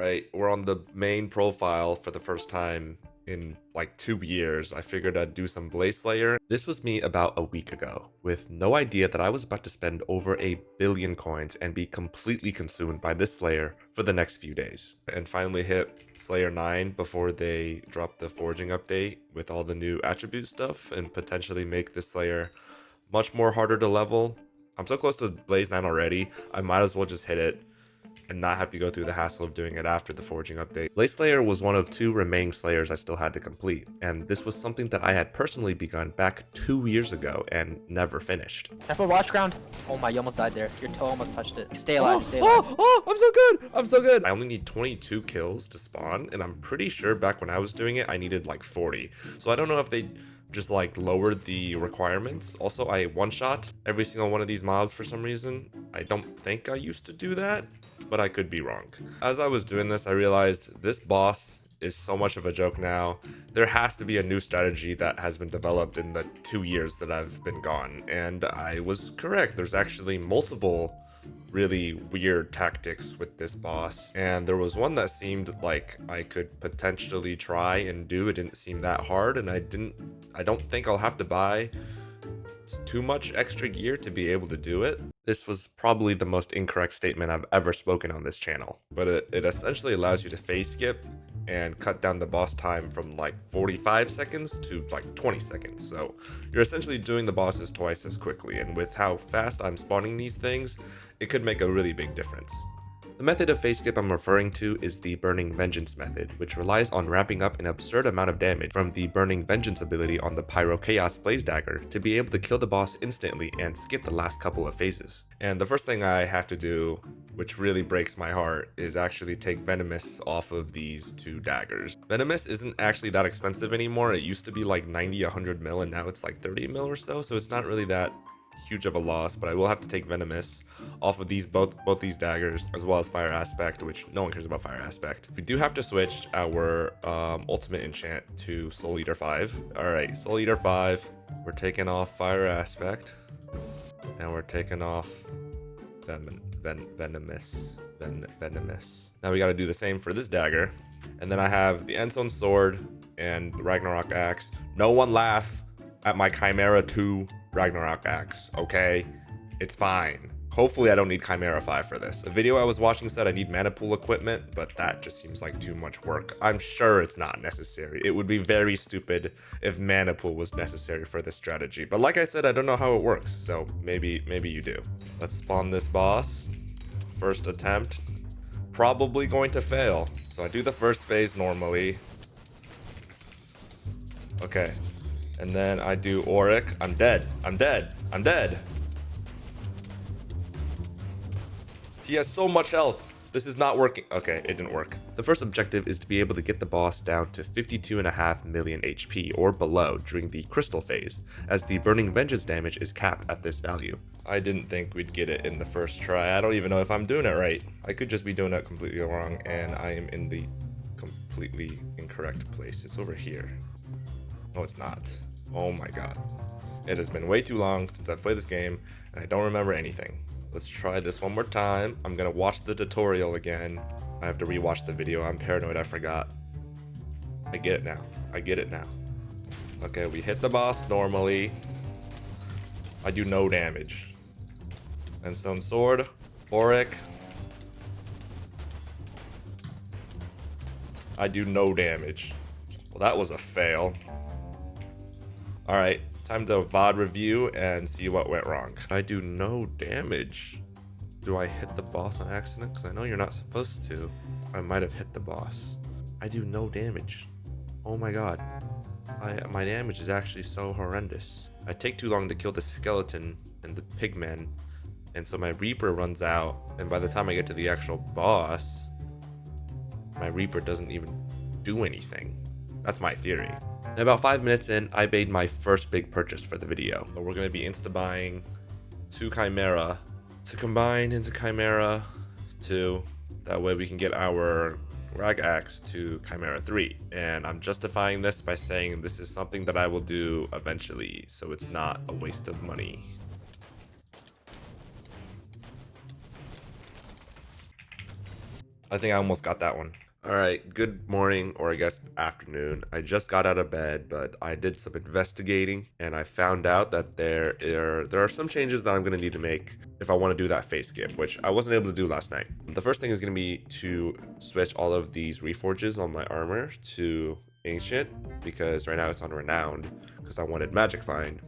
Alright, we're on the main profile for the first time in like 2 years. I figured I'd do some Blaze Slayer. This was me about a week ago, with no idea that I was about to spend over 1,000,000,000 coins and be completely consumed by this Slayer for the next few days. And finally hit Slayer 9 before they dropped the forging update with all the new attribute stuff and potentially make this Slayer much more harder to level. I'm so close to Blaze 9 already, I might as well just hit it and not have to go through the hassle of doing it after the forging update. Blaze Slayer was one of 2 remaining Slayers I still had to complete, and this was something that I had personally begun back 2 years ago and never finished. Careful, watch ground. Oh my, you almost died there. Your toe almost touched it. Stay alive, stay alive. I'm so good! I'm so good! I only need 22 kills to spawn, and I'm pretty sure back when I was doing it, I needed like 40. So I don't know if they just like lowered the requirements. Also, I one-shot every single one of these mobs for some reason. I don't think I used to do that, but I could be wrong. As I was doing this, I realized this boss is so much of a joke now. There has to be a new strategy that has been developed in the 2 years that I've been gone, and I was correct. There's actually multiple really weird tactics with this boss, and there was one that seemed like I could potentially try and do. It didn't seem that hard, and I don't think I'll have to buy too much extra gear to be able to do it. This was probably the most incorrect statement I've ever spoken on this channel, but it essentially allows you to phase skip and cut down the boss time from like 45 seconds to like 20 seconds. So you're essentially doing the bosses twice as quickly, and with how fast I'm spawning these things, it could make a really big difference. The method of phase skip I'm referring to is the Burning Vengeance method, which relies on ramping up an absurd amount of damage from the Burning Vengeance ability on the Pyrochaos Dagger to be able to kill the boss instantly and skip the last couple of phases. And the first thing I have to do, which really breaks my heart, is actually take Venomous off of these 2 daggers. Venomous isn't actually that expensive anymore. It used to be like 90, 100 mil, and now it's like 30 mil or so, so it's not really that huge of a loss, but I will have to take Venomous off of these both these daggers, as well as Fire Aspect, which no one cares about Fire Aspect. We do have to switch our ultimate enchant to Soul Eater 5. Alright, Soul Eater 5, we're taking off Fire Aspect, and we're taking off Venomous. Now we gotta do the same for this dagger, and then I have the Endstone Sword and Ragnarok Axe. No one laugh at my Chimera 2 Ragnarok Axe, okay? It's fine. Hopefully I don't need Chimera 5 for this. The video I was watching said I need mana pool equipment, but that just seems like too much work. I'm sure it's not necessary. It would be very stupid if mana pool was necessary for this strategy. But like I said, I don't know how it works, so maybe you do. Let's spawn this boss. First attempt. Probably going to fail. So I do the first phase normally. Okay. And then I do Auric. I'm dead. I'm dead. I'm dead. He has so much health. This is not working. Okay, it didn't work. The first objective is to be able to get the boss down to 52.5 million HP or below during the crystal phase, as the Burning Vengeance damage is capped at this value. I didn't think we'd get it in the first try. I don't even know if I'm doing it right. I could just be doing it completely wrong, and I am in the completely incorrect place. It's over here. No, it's not. Oh my god. It has been way too long since I've played this game, and I don't remember anything. Let's try this one more time. I'm gonna watch the tutorial again. I have to rewatch the video. I'm paranoid I forgot. I get it now. I get it now. Okay, we hit the boss normally. I do no damage. Endstone Sword, Auric. I do no damage. Well, that was a fail. Alright, time to VOD review and see what went wrong. I do no damage. Do I hit the boss on accident? Because I know you're not supposed to. I might have hit the boss. I do no damage. Oh my god. My damage is actually so horrendous. I take too long to kill the skeleton and the pigmen, and so my Reaper runs out, and by the time I get to the actual boss, my Reaper doesn't even do anything. That's my theory. And about 5 minutes in, I made my first big purchase for the video. So we're going to be insta-buying 2 Chimera to combine into Chimera 2. That way we can get our Rag Axe to Chimera 3. And I'm justifying this by saying this is something that I will do eventually, so it's not a waste of money. I think I almost got that one. All right, good morning, or I guess afternoon. I just got out of bed, but I did some investigating, and I found out that there are some changes that I'm gonna need to make if I want to do that face skip, which I wasn't able to do last night. The first thing is gonna be to switch all of these reforges on my armor to ancient, because right now it's on renowned, because I wanted magic find,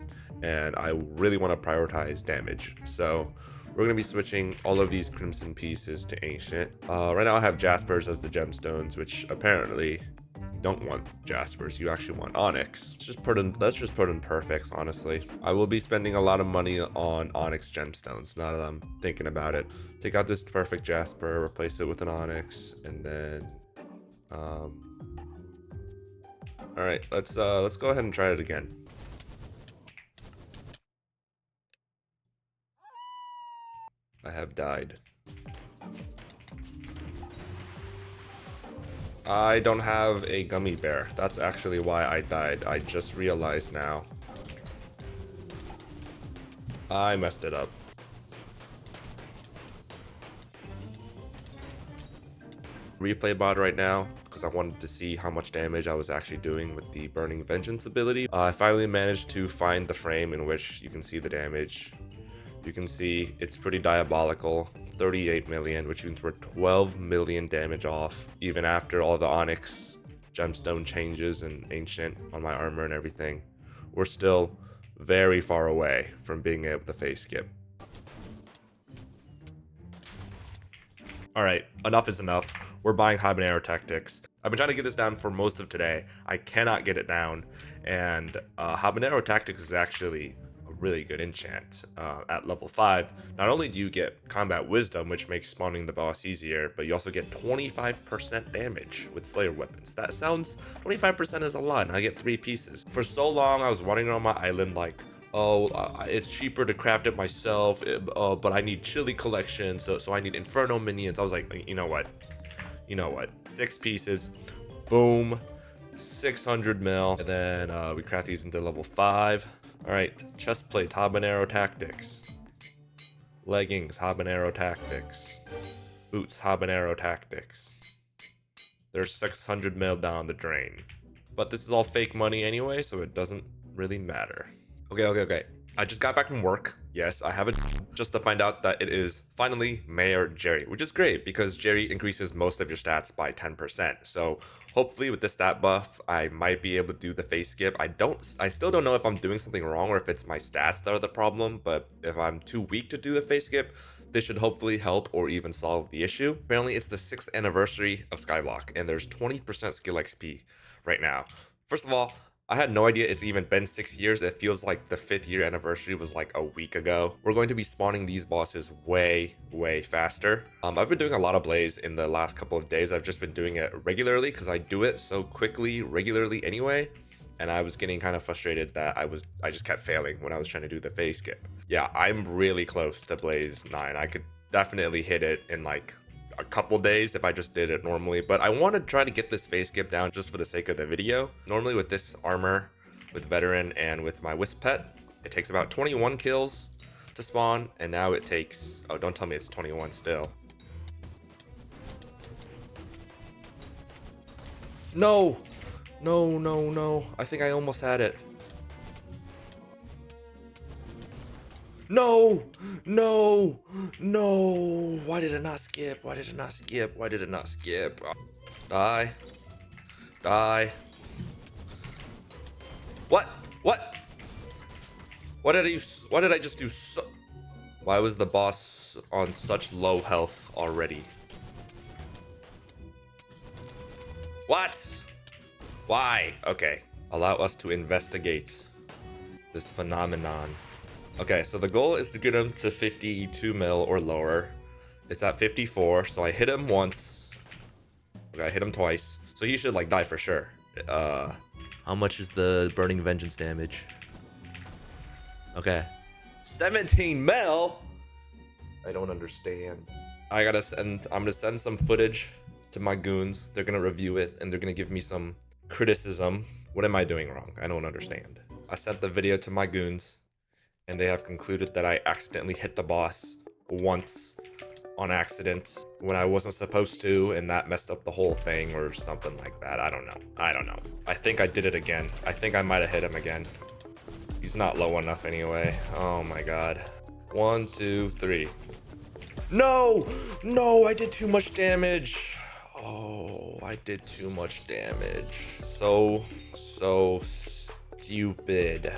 and I really want to prioritize damage. So we're going to be switching all of these crimson pieces to ancient. Right now I have jaspers as the gemstones, which apparently you don't want jaspers, you actually want onyx. Let's just put in perfects, honestly. I will be spending a lot of money on onyx gemstones now that I'm thinking about it. Take out this perfect jasper, replace it with an onyx, and then all right, let's go ahead and try it again. I have died. I don't have a gummy bear. That's actually why I died. I just realized now. I messed it up. Replay bot right now because I wanted to see how much damage I was actually doing with the Burning Vengeance ability. I finally managed to find the frame in which you can see the damage. You can see it's pretty diabolical, 38 million, which means we're 12 million damage off, even after all the onyx gemstone changes and ancient on my armor and everything. We're still very far away from being able to face skip. All right, enough is enough. We're buying habanero tactics. I've been trying to get this down for most of today. I cannot get it down, and habanero tactics is actually really good enchant at level 5. Not only do you get combat wisdom, which makes spawning the boss easier, but you also get 25% damage with slayer weapons. That sounds, 25% is a lot, and I get 3 pieces. For so long I was wandering around my island like, oh, it's cheaper to craft it myself, but I need chili collection, so I need inferno minions. I was like, you know what, 6 pieces, boom, 600 mil, and then we craft these into level 5. All right, chest plate, habanero tactics. Leggings, habanero tactics. Boots, habanero tactics. There's 600 mil down the drain. But this is all fake money anyway, so it doesn't really matter. Okay. I just got back from work. Yes, I have a just to find out that it is finally Mayor Jerry, which is great because Jerry increases most of your stats by 10%. So hopefully with this stat buff, I might be able to do the face skip. I still don't know if I'm doing something wrong or if it's my stats that are the problem, but if I'm too weak to do the face skip, this should hopefully help or even solve the issue. Apparently it's the 6th anniversary of Skyblock and there's 20% skill XP right now. First of all, I had no idea it's even been 6 years. It feels like the 5th year anniversary was like a week ago. We're going to be spawning these bosses way faster. I've been doing a lot of Blaze in the last couple of days. I've just been doing it regularly because I do it so quickly, regularly anyway. And I was getting kind of frustrated that I just kept failing when I was trying to do the face skip. Yeah, I'm really close to Blaze 9. I could definitely hit it in like a couple days if I just did it normally, but I want to try to get this face skip down just for the sake of the video. Normally with this armor, with veteran and with my wisp pet, it takes about 21 kills to spawn, and now it takes, oh, don't tell me it's 21 still. No, I think I almost had it. No, why did it not skip? Die. What did I just do? Why was the boss on such low health already? What? Why? Okay, allow us to investigate this phenomenon. Okay, so the goal is to get him to 52 mil or lower. It's at 54, so I hit him once. Okay, I hit him twice. So he should like die for sure. How much is the Burning Vengeance damage? Okay. 17 mil? I don't understand. I'm gonna send some footage to my goons. They're gonna review it and they're gonna give me some criticism. What am I doing wrong? I don't understand. I sent the video to my goons, and they have concluded that I accidentally hit the boss once on accident when I wasn't supposed to, and that messed up the whole thing or something like that. I don't know. I think I did it again. I think I might have hit him again. He's not low enough anyway. Oh my god. 1, 2, 3. No! No, I did too much damage. Oh, I did too much damage. So stupid.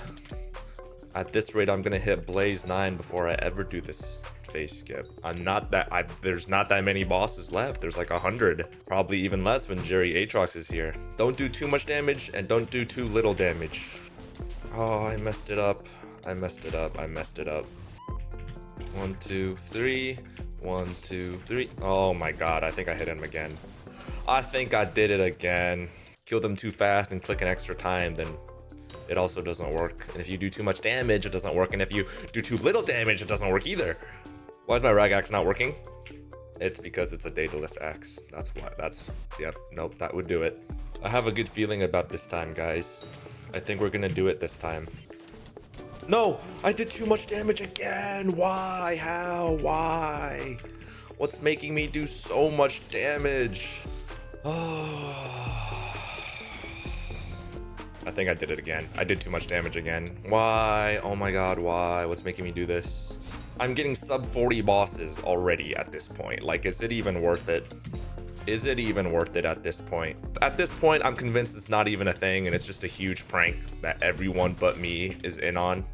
At this rate, I'm gonna hit Blaze 9 before I ever do this face skip. There's not that many bosses left. There's like 100, probably even less when Jerry Aatrox is here. Don't do too much damage and don't do too little damage. Oh, I messed it up. I messed it up. 1, 2, 3. 1, 2, 3. Oh my god, I think I hit him again. I think I did it again. Killed him too fast and click an extra time, then it also doesn't work. And if you do too much damage, it doesn't work. And if you do too little damage, it doesn't work either. Why is my rag axe not working? It's because it's a Daedalus axe. That's why. Yep, nope, that would do it. I have a good feeling about this time, guys. I think we're gonna do it this time. No, I did too much damage again. Why? How? Why? What's making me do so much damage? Oh. I think I did it again. I did too much damage again. Why? Oh my god, why? What's making me do this? I'm getting sub 40 bosses already at this point. Like, is it even worth it? Is it even worth it at this point? At this point, I'm convinced it's not even a thing and it's just a huge prank that everyone but me is in on.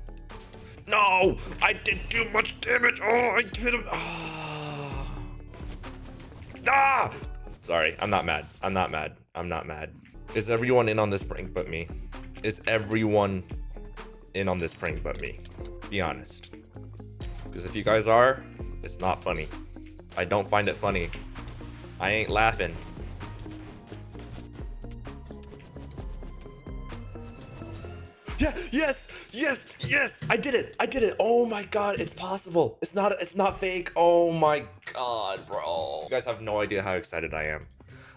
No! I did too much damage! Oh, I did him! Ah! Sorry, I'm not mad. I'm not mad. Is everyone in on this prank but me? Is everyone in on this prank but me? Be honest. Because if you guys are, it's not funny. I don't find it funny. I ain't laughing. Yeah, yes, I did it. Oh my god, it's possible. It's not fake. Oh my god, bro. You guys have no idea how excited I am.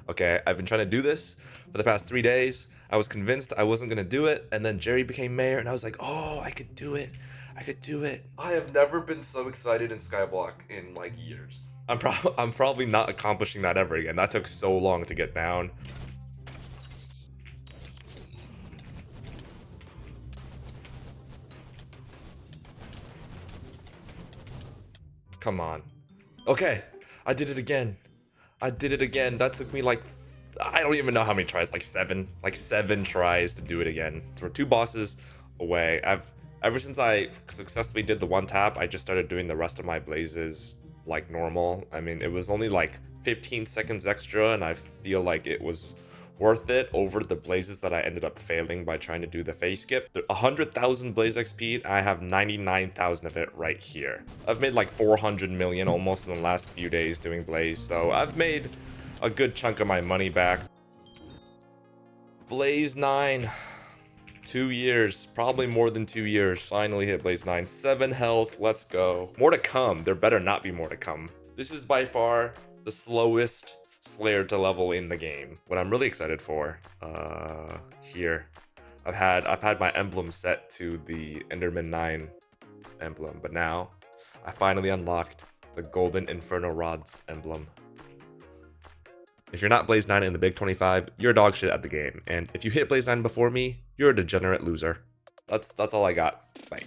Okay, I've been trying to do this for the past 3 days. I was convinced I wasn't gonna do it, and then Jerry became mayor, and I was like, oh, I could do it. I have never been so excited in Skyblock in like years. I'm probably not accomplishing that ever again. That took so long to get down. Come on. Okay, I did it again. That took me like, I don't even know how many tries, like seven tries to do it again. So we're 2 bosses away. Ever since I successfully did the 1 tap, I just started doing the rest of my blazes like normal. I mean, it was only like 15 seconds extra, and I feel like it was worth it over the blazes that I ended up failing by trying to do the face skip. 100,000 blaze XP, I have 99,000 of it right here. I've made like 400 million almost in the last few days doing blaze, so I've made a good chunk of my money back. Blaze 9. 2 years, probably more than 2 years. Finally hit Blaze 9. 7 health, let's go. More to come. There better not be more to come. This is by far the slowest Slayer to level in the game. What I'm really excited for, here. I've had my emblem set to the Enderman 9 emblem, but now I finally unlocked the Golden Infernal Rods emblem. If you're not Blaze 9 in the Big 25, you're dog shit at the game. And if you hit Blaze 9 before me, you're a degenerate loser. That's all I got. Bye.